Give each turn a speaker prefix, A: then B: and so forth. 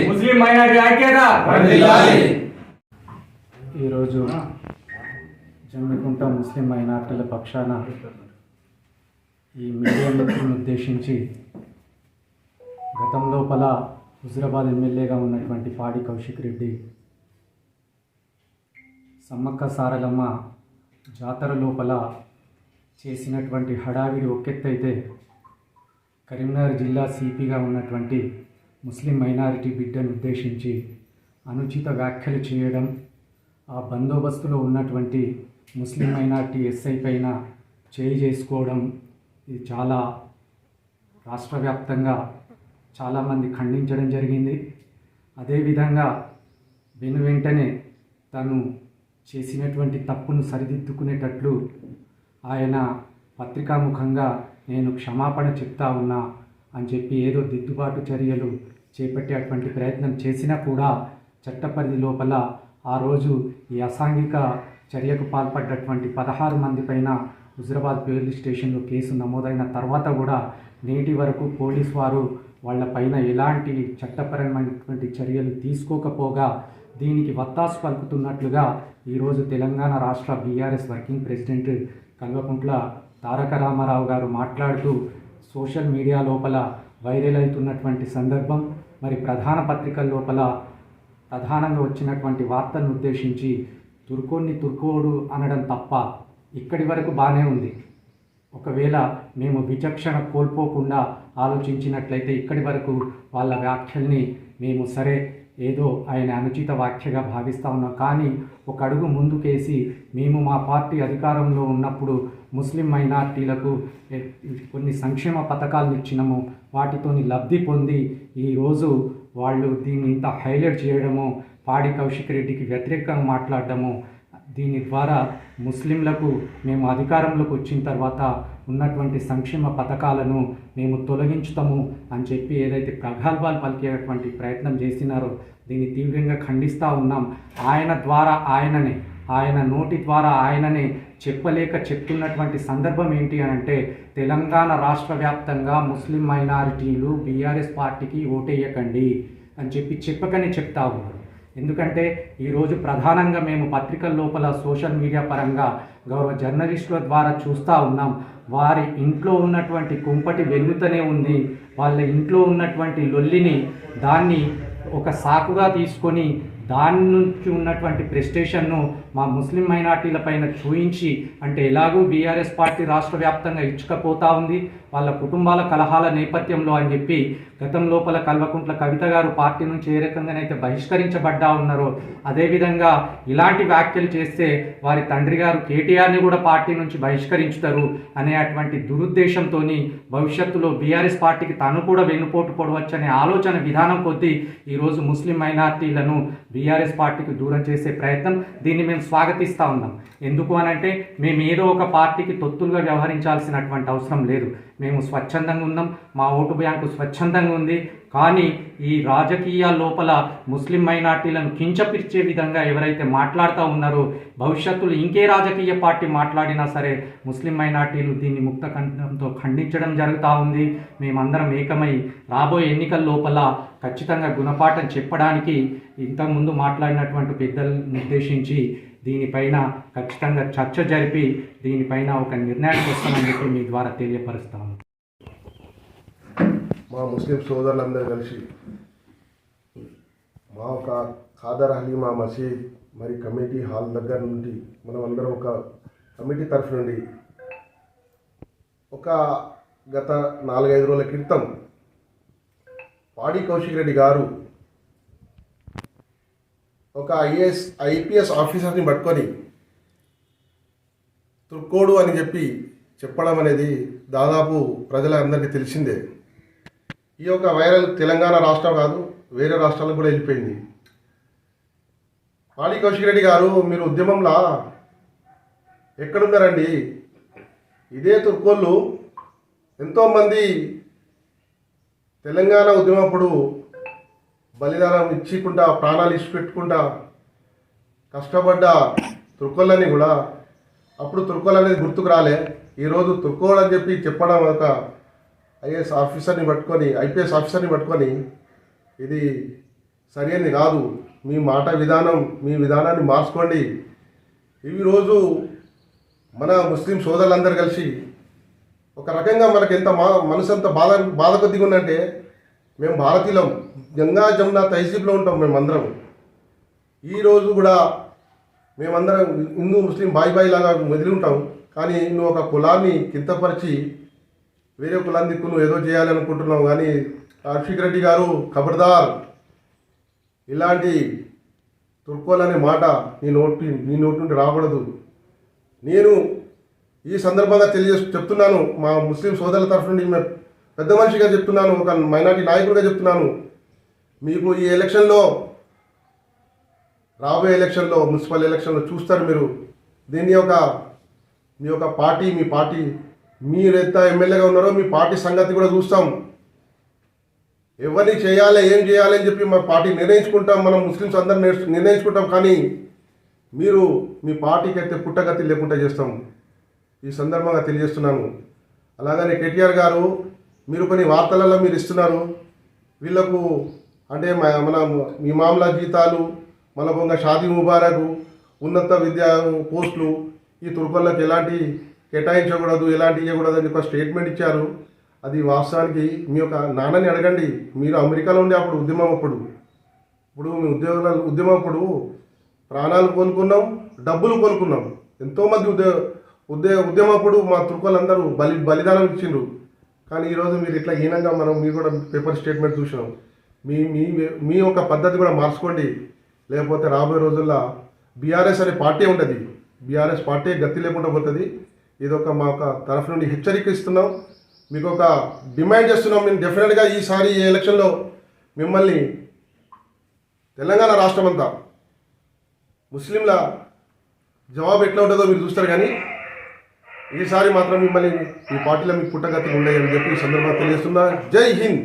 A: ముస్లిం minority ఐక్యత
B: ఈరోజు జమ్మికుంట ముస్లిం మైనార్టీల పక్షాన ఈ మీడియా మిత్రులను ఉద్దేశించి గతం లోపల హుజురాబాద్ ఎమ్మెల్యేగా ఉన్నటువంటి పాడి కౌశిక్ రెడ్డి సమ్మక్క సారలమ్మ జాతర లోపల చేసినటువంటి హడావిడి ఒక్కెత్తైతే కరీంనగర్ జిల్లా సిపిగా ఉన్నటువంటి ముస్లిం మైనారిటీ బిడ్డను ఉద్దేశించి అనుచిత వ్యాఖ్యలు చేయడం, ఆ బందోబస్తులో ఉన్నటువంటి ముస్లిం మైనారిటీ ఎస్ఐ పైన చేయి చేసుకోవడం, ఇది చాలా రాష్ట్ర వ్యాప్తంగా చాలామంది ఖండించడం జరిగింది. అదేవిధంగా వెంటనే తను చేసినటువంటి తప్పును సరిదిద్దుకునేటట్లు ఆయన పత్రికాముఖంగా నేను క్షమాపణ చెప్తా ఉన్నా అని చెప్పి ఏదో దిద్దుబాటు చర్యలు చేపట్టేటువంటి ప్రయత్నం చేసినా కూడా చట్టపరిధి లోపల ఆ రోజు ఈ అసాంఘిక చర్యకు పాల్పడ్డటువంటి 16 మంది పైన హుజురాబాద్ పోలీస్ స్టేషన్లో కేసు నమోదైన తర్వాత కూడా నేటి వరకు పోలీసు వారు వాళ్ళ పైన ఎలాంటి చట్టపరమైనటువంటి చర్యలు తీసుకోకపోగా దీనికి వత్తాసు పలుకుతున్నట్లుగా ఈరోజు తెలంగాణ రాష్ట్ర BRS working president Kalvakuntla Taraka Ramarao గారు మాట్లాడుతూ సోషల్ మీడియా లోపల వైరల్ అవుతున్నటువంటి సందర్భం, మరి ప్రధాన పత్రికల లోపల ప్రధానంగా వచ్చినటువంటి వార్తలను ఉద్దేశించి తుర్కోడిని తుర్కోడు అనడం తప్ప ఇక్కడి వరకు బాగానే ఉంది. ఒకవేళ మేము విచక్షణ కోల్పోకుండా ఆలోచించినట్లయితే ఇక్కడి వరకు వాళ్ళ వ్యాఖ్యల్ని మేము సరే ఏదో ఆయన అనుచిత వ్యాఖ్యగా భావిస్తూ ఉన్నాం. కానీ ఒక అడుగు ముందుకేసి మేము మా పార్టీ అధికారంలో ఉన్నప్పుడు ముస్లిం మైనార్టీలకు కొన్ని సంక్షేమ పథకాలను ఇచ్చినాము, వాటితోని లబ్ధి పొంది ఈరోజు వాళ్ళు దీన్ని ఇంత హైలైట్ చేయడము, పాడి కౌశిక్ రెడ్డికి వ్యతిరేకంగా మాట్లాడడము, దీని ద్వారా ముస్లింలకు మేము అధికారంలోకి వచ్చిన తర్వాత ఉన్నటువంటి సంక్షేమ పథకాలను మేము తొలగించుతాము అని చెప్పి ఏదైతే ప్రగల్భాలు పలికేటువంటి ప్రయత్నం చేసినారో దీన్ని తీవ్రంగా ఖండిస్తూ ఉన్నాం. ఆయన నోటి ద్వారా ఆయననే చెప్పలేక చెప్తున్నటువంటి సందర్భం ఏంటి అని అంటే, తెలంగాణ రాష్ట్ర వ్యాప్తంగా ముస్లిం మైనారిటీలు బీఆర్ఎస్ పార్టీకి ఓటేయకండి అని చెప్పకనే చెప్తా ఉన్నారు. ఎందుకంటే ఈరోజు ప్రధానంగా మేము పత్రికల లోపల సోషల్ మీడియా పరంగా గౌరవ జర్నలిస్టుల ద్వారా చూస్తూ ఉన్నాం. వారి ఇంట్లో ఉన్నటువంటి కుంపటి వెలుగుతూనే ఉంది. వాళ్ళ ఇంట్లో ఉన్నటువంటి లొల్లిని దాన్ని ఒక సాకుగా తీసుకొని దాని నుంచి ఉన్నటువంటి ప్రెస్టేషన్ను మా ముస్లిం మైనార్టీల పైన చూయించి, అంటే ఎలాగూ బీఆర్ఎస్ పార్టీ రాష్ట్ర వ్యాప్తంగా ఇచ్చుకపోతూ ఉంది వాళ్ళ కుటుంబాల కలహాల నేపథ్యంలో అని చెప్పి గతం లోపల కల్వకుంట్ల కవిత గారు పార్టీ నుంచి ఏ రకంగానైతే బహిష్కరించబడ్డా ఉన్నారో, అదేవిధంగా ఇలాంటి వ్యాఖ్యలు చేస్తే వారి తండ్రి గారు కేటీఆర్ని కూడా పార్టీ నుంచి బహిష్కరించుతారు అనేటువంటి దురుద్దేశంతో భవిష్యత్తులో బీఆర్ఎస్ పార్టీకి తను కూడా వెన్నుపోటు పొడవచ్చనే ఆలోచన విధానం కొద్దీ ఈరోజు ముస్లిం మైనార్టీలను బీఆర్ఎస్ పార్టీకి దూరం చేసే ప్రయత్నం, దీన్ని మేము స్వాగతిస్తూ ఉన్నాం. ఎందుకు అనంటే మేము ఏదో ఒక పార్టీకి తొత్తులుగా వ్యవహరించాల్సినటువంటి అవసరం లేదు. మేము స్వచ్ఛందంగా ఉన్నాం, మా ఓటు బ్యాంకు స్వచ్ఛందంగా ఉంది. కానీ ఈ రాజకీయ లోపల ముస్లిం మైనార్టీలను కించపరిచే విధంగా ఎవరైతే మాట్లాడుతూ ఉన్నారో, భవిష్యత్తులో ఇంకే రాజకీయ పార్టీ మాట్లాడినా సరే ముస్లిం మైనార్టీలు దీన్ని ముక్త కంఠంతో ఖండించడం జరుగుతూ ఉంది. మేమందరం ఏకమై రాబోయే ఎన్నికల లోపల ఖచ్చితంగా గుణపాఠం చెప్పడానికి ఇంతకుముందు మాట్లాడినటువంటి పెద్దలను నిర్దేశించి దీనిపైన ఖచ్చితంగా చర్చ జరిపి దీనిపైన ఒక నిర్ణయానికి వస్తామని చెప్పి మీ ద్వారా తెలియపరుస్తాము.
C: మా ముస్లిం సోదరులందరూ కలిసి మా ఒక ఖాదర్ హలీమా మసీద్ మరి కమిటీ హాల్ దగ్గర నుండి మనం అందరం ఒక కమిటీ తరఫు నుండి ఒక గత 4-5 రోజుల క్రితం పాడి కౌశిక్ రెడ్డి గారు ఒక ఐపీఎస్ ఆఫీసర్ని పట్టుకొని తుర్కోడు అని చెప్పడం అనేది దాదాపు ప్రజలందరికీ తెలిసిందే. ఈ యొక్క వైరల్ తెలంగాణ రాష్ట్రం కాదు, వేరే రాష్ట్రాలకు కూడా వెళ్ళిపోయింది. పాడి కౌశిక్ రెడ్డి గారు, మీరు ఉద్యమంలో ఎక్కడున్నారండి? ఇదే తుర్కోళ్ళు ఎంతోమంది తెలంగాణ ఉద్యమప్పుడు బలిదానం ఇచ్చుకుంటా ప్రాణాలు ఇచ్చిపెట్టుకుంటా కష్టపడ్డ తుర్కోళ్ళని కూడా అప్పుడు తుర్కోలు అనేది గుర్తుకు రాలే. ఈరోజు తుర్కోలు అని చెప్పడం ఒక ఐఏఎస్ ఆఫీసర్ని పట్టుకొని ఐపీఎస్ ఆఫీసర్ని పట్టుకొని ఇది సరైనది కాదు, మీ మాట విధానం మీ విధానాన్ని మార్చుకోండి. ఇవి రోజు మన ముస్లిం సోదరులందరూ కలిసి ఒక రకంగా మనకు ఎంత మనసు ఎంత బాధ కొద్దిగా ఉందంటే, మేము భారతీయులం, గంగా జమున తహసీబ్లో ఉంటాం మేమందరం. ఈరోజు కూడా మేమందరం హిందూ ముస్లిం బాయి లాగా మెదిలి ఉంటాం. కానీ నువ్వు ఒక కులాన్ని కింతపరిచి వేరే కులాన్ని దిక్కు నువ్వు ఏదో చేయాలనుకుంటున్నావు. కానీ రాజశేఖర రెడ్డి గారు ఖబర్దార్, ఇలాంటి తుర్కోలు అనే మాట నీ నోటి నుండి రాకూడదు. నేను ఈ సందర్భంగా చెప్తున్నాను, మా ముస్లిం సోదరుల తరఫు నుండి పెద్ద మనిషిగా చెప్తున్నాను, ఒక మైనార్టీ నాయకుడిగా చెప్తున్నాను. మీకు ఈ ఎలక్షన్లో, రాబోయే ఎలక్షన్లో, మున్సిపల్ ఎలక్షన్లో చూస్తారు మీరు. దీన్ని మీ యొక్క పార్టీ, మీ పార్టీ మీరు ఎంత ఎమ్మెల్యేగా ఉన్నారో మీ పార్టీ సంగతి కూడా చూస్తాం. ఎవరిని చేయాలి, ఏం చేయాలి అని చెప్పి మా పార్టీ నిర్ణయించుకుంటాం, మనం ముస్లిమ్స్ అందరం నిర్ణయించుకుంటాం. కానీ మీరు మీ పార్టీకి అయితే పుట్టగతి లేకుండా చేస్తాం. ఈ సందర్భంగా తెలియజేస్తున్నాను. అలాగనే కేటీఆర్ గారు, మీరు కొన్ని వార్తలలో మీరు ఇస్తున్నారు వీళ్ళకు, అంటే మన మీ మామూలు జీతాలు, మళ్ళీ షాదీ ముబారక్, ఉన్నత విద్యా పోస్టులు ఈ తుర్కోళ్ళకి ఎలాంటి కేటాయించకూడదు, ఎలాంటి ఇవ్వకూడదు అని ఒక స్టేట్మెంట్ ఇచ్చారు. అది వాస్తవానికి మీ యొక్క నాన్నని అడగండి. మీరు అమెరికాలో ఉండే అప్పుడు ఇప్పుడు మీ ఉద్యమం అప్పుడు ప్రాణాలు కోలుకున్నాం, డబ్బులు కోలుకున్నాం. ఎంతోమంది ఉద్యమప్పుడు మా తుర్కోళ్ళందరూ బలిదానం ఇచ్చిండ్రు. కానీ ఈరోజు మీరు ఇట్లా హీనంగా మీరు కూడా పేపర్ స్టేట్మెంట్ చూసినాం. మీ యొక్క పద్ధతి కూడా మార్చుకోండి. లేకపోతే రాబోయే రోజుల్లో బీఆర్ఎస్ అనే పార్టీ ఉంటుంది, బీఆర్ఎస్ పార్టీ గతి లేకుండా పోతుంది. ఇదొక మా ఒక తరఫు నుండి హెచ్చరిక ఇస్తున్నాం, మీకు ఒక డిమాండ్ చేస్తున్నాం. మేము డెఫినెట్గా ఈసారి ఈ ఎలక్షన్లో మిమ్మల్ని తెలంగాణ రాష్ట్రం అంతా ముస్లింల జవాబు ఎట్లా ఉంటుందో మీరు చూస్తారు. కానీ ఈసారి మాత్రం మిమ్మల్ని ఈ పార్టీలో మీకు పుట్టగతి ఉండేయని చెప్పి ఈ సందర్భంగా తెలియజేస్తున్నా. జై హింద్.